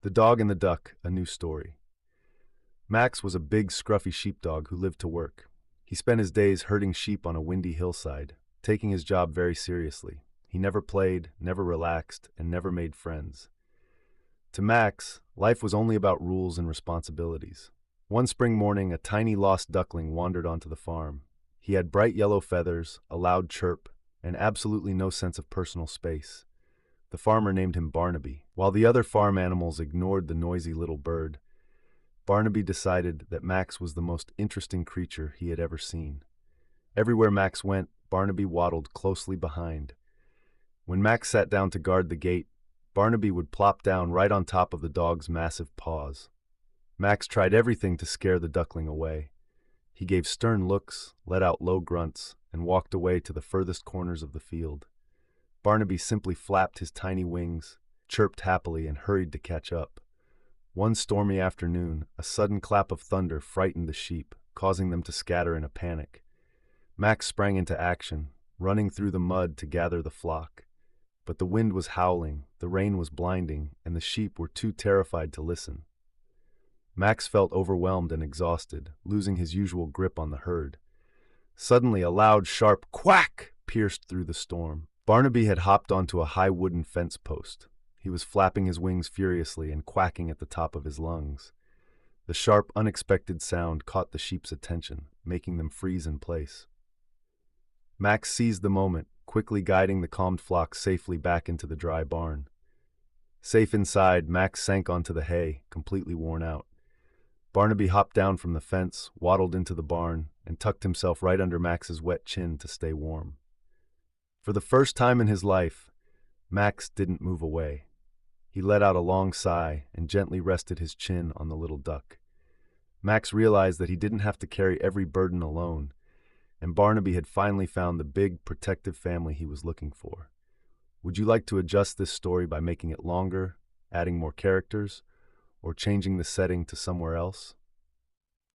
The Dog and the Duck, a new story. Max was a big, scruffy sheepdog who lived to work. He spent his days herding sheep on a windy hillside, taking his job very seriously. He never played, never relaxed, and never made friends. To Max, life was only about rules and responsibilities. One spring morning, a tiny lost duckling wandered onto the farm. He had bright yellow feathers, a loud chirp, and absolutely no sense of personal space. The farmer named him Barnaby. While the other farm animals ignored the noisy little bird, Barnaby decided that Max was the most interesting creature he had ever seen. Everywhere Max went, Barnaby waddled closely behind. When Max sat down to guard the gate, Barnaby would plop down right on top of the dog's massive paws. Max tried everything to scare the duckling away. He gave stern looks, let out low grunts, and walked away to the furthest corners of the field. Barnaby simply flapped his tiny wings, chirped happily, and hurried to catch up. One stormy afternoon, a sudden clap of thunder frightened the sheep, causing them to scatter in a panic. Max sprang into action, running through the mud to gather the flock. But the wind was howling, the rain was blinding, and the sheep were too terrified to listen. Max felt overwhelmed and exhausted, losing his usual grip on the herd. Suddenly, a loud, sharp quack pierced through the storm. Barnaby had hopped onto a high wooden fence post. He was flapping his wings furiously and quacking at the top of his lungs. The sharp, unexpected sound caught the sheep's attention, making them freeze in place. Max seized the moment, quickly guiding the calmed flock safely back into the dry barn. Safe inside, Max sank onto the hay, completely worn out. Barnaby hopped down from the fence, waddled into the barn, and tucked himself right under Max's wet chin to stay warm. For the first time in his life, Max didn't move away. He let out a long sigh and gently rested his chin on the little duck. Max realized that he didn't have to carry every burden alone, and Barnaby had finally found the big, protective family he was looking for. Would you like to adjust this story by making it longer, adding more characters, or changing the setting to somewhere else?